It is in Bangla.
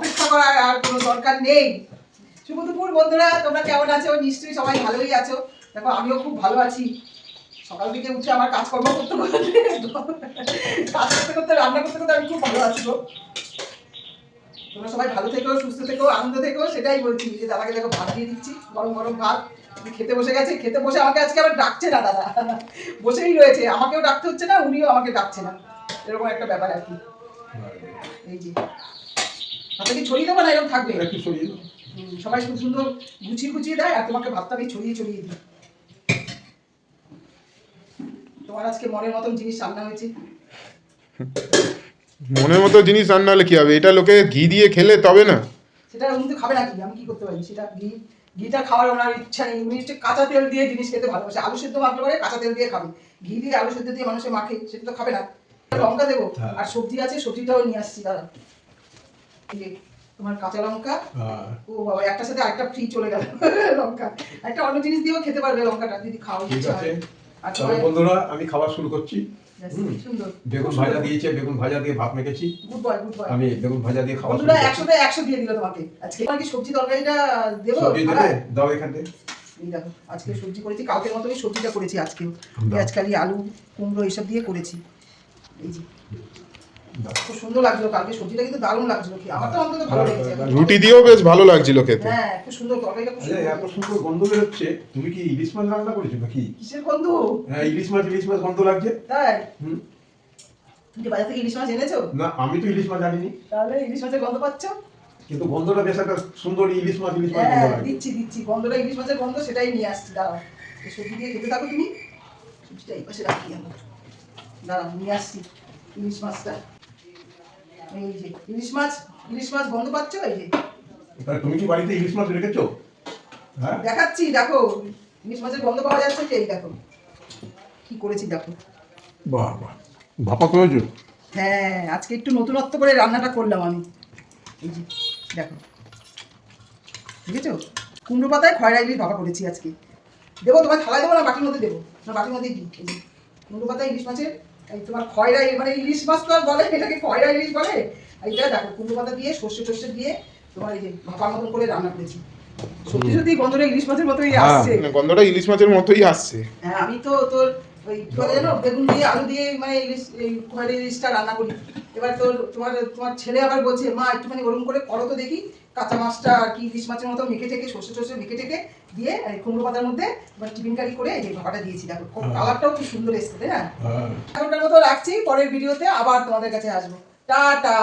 অপেক্ষা করার আর কোনো দরকার নেই। শুভ দুপুর বন্ধুরা, তোমরা কেমন আছো? নিশ্চয়ই সবাই ভালোই আছো। দেখো আমিও খুব ভালো আছি। সকাল থেকে উঠে আমার কাজকর্ম করতে কাজ করতে করতে রান্না করতে করতে আমি খুব ভালো আছি গো। তোমরা সবাই ভালো থেকো, সুস্থ থেকো, আনন্দ থেকো, সেটাই বলছি। যে দাদাকে দেখো ভাত দিয়ে দিচ্ছি, গরম গরম ভাত। খেতে বসে গেছে, খেতে বসে আমাকে আজকে আবার ডাকছে না দাদা, বসেই রয়েছে, আমাকেও ডাকতে হচ্ছে না, উনিও আমাকে ডাকছে না, এরকম একটা ব্যাপার আর কি। এই যে ভাতটা কি ছড়িয়ে দেবো না এরকম থাকবে? একটু ছড়িয়ে দাও। সবাই খুব সুন্দর গুছিয়ে গুছিয়ে দেয়, আর তোমাকে ভাতটা আমি ছড়িয়ে ছড়িয়ে দিই। তোমার আজকে মনের মতন জিনিস রান্না হয়েছে। মনের মতো জিনিস রান্না হলে কি হবে? এটা লোকে ঘি দিয়ে খেলে তবে না। সেটা উনি তো খাবে নাকি, আমি কি করতে পারি? সেটা ঘিটা খাওয়ার ওনার ইচ্ছা নেই। উনি হচ্ছে কাঁচা তেল দিয়ে জিনিস খেতে ভালোবাসে। আলু সেদ্ধ মাখলে পরে কাঁচা তেল দিয়ে খাবে, ঘি দিয়ে আলু সেদ্ধ দিয়ে মানুষে মাখে, সেটা তো খাবে না। লঙ্কা দেবো, আর সবজি আছে, সবজিটাও নিয়ে আসছি দাদা। এই যে তোমার কাঁচা লঙ্কা, ও বাবা একটার সাথে আরেকটা ফ্রি চলে গেল। লঙ্কা একটা অন্য জিনিস দিয়েও খেতে পারবে লঙ্কাটা যদি খাও। ঠিক আছে, তবে বন্ধুরা আমি খাবার শুরু করছি। সুন্দর বেগুন ভাজা দিয়েছে, বেগুন ভাজা দিয়ে ভাত মেখেছি। Good boy, good boy. আমি বেগুন ভাজা দিয়ে খাবার শুরু বন্ধুরা করছি। 100 দিয়ে দিল তোমাকে আজকে। তোমার কি সবজি তরকারিটা দেবো? সবজি দেবে, দাও এখানে। এই দেখো আজকে সবজি করেছি, কালকের মতনই সবজিটা করেছি আজকেও। পেঁয়াজ কালি, আলু, কুমড়ো এইসব দিয়ে করেছি। এই যে খুব সুন্দর লাগছিল কালকে সবজিটা, কিন্তু দারুণ লাগছিল। কি আমার তো অন্তত ভালো লেগেছে। রুটি দিয়েও বেশ ভালো লাগছিল খেতে। হ্যাঁ খুব সুন্দর তরকারিটা, খুব আচ্ছা, এত সুন্দর গন্ধ বের হচ্ছে। তুমি কি ইলিশ মাছ রান্না করেছো নাকি? কিসের গন্ধ? হ্যাঁ, ইলিশ মাছ গন্ধ লাগছে। তাই হুম। তুমি বাজার থেকে ইলিশ মাছ এনেছো? না, আমি তো ইলিশ মাছ জানিনি। তাহলে ইলিশ মাছের গন্ধ পাচ্ছ? কিন্তু গন্ধটা বেশ একটা সুন্দর ইলিশ মাছ গন্ধ হ্যাঁ লাগে। দিচ্ছি গন্ধটা, ইলিশ মাছের গন্ধ, সেটাই নিয়ে আসছি। দাঁড়াও, এই সবজি দিয়ে খেতে থাকো তুমি। সবজিটা এই পাশে রাখি আমি। দাঁড়াও নিয়ে আসছি ইলিশ মাছটা। এই যে ইলিশ মাছ গন্ধ পাচ্ছ? এই যে তাহলে তুমি কি বাড়িতে ইলিশ মাছ রেখেছো? হ্যাঁ, দেখাচ্ছি, দেখো ইলিশ মাছের গন্ধ পাওয়া যাচ্ছে। যে এই দেখো কি করেছি দেখো। বাহ বাহ, ভাপা করেছো? হ্যাঁ আজকে একটু নতুনত্ব করে রান্নাটা করলাম আমি। এই যে দেখো, বুঝেছো? কুমড়ো পাতায় খয়রা ইলিশ ভাপা করেছি আজকে। দেবো তোমার থালায় দেবো না বাটির মধ্যে দেবো? না বাটির মধ্যেই দিই। এই যে কুমড়ো পাতায় ইলিশ মাছের, এই তোমার খয়রা, মানে ইলিশ মাছ তো আর বলে, এটাকে খয়রা ইলিশ বলে। এইটা দেখো কুমড়ো পাতা দিয়ে সর্ষে দিয়ে তোমার এই যে ভাপার মতন করে রান্না করেছি। সত্যি সত্যি গন্ধটা ইলিশ মাছের মতোই আসছে। গন্ধটা ইলিশ মাছের মতোই আসছে। হ্যাঁ আমি তো তোর ওই কি বলে জানো, বেগুন দিয়ে আলু দিয়ে মানে ইলিশ, এই খয়রা ইলিশটা রান্না করি। এবার তোমার ছেলে আবার বলছে, মা একটুখানি ওরকম করে করো তো দেখি, কাঁচা মাছটা আর কি ইলিশ মাছের মতো মেখে টেকে সর্ষে মেখে টেকে দিয়ে কুমড়ো পাতার মধ্যে এবার টিফিন কারি করে এই ভাপাটা দিয়েছি। দেখো কালারটাও খুব সুন্দর এসছে, তাই না? এখনকার মতো রাখছি, পরের ভিডিওতে আবার তোমাদের কাছে আসবো। টাটা।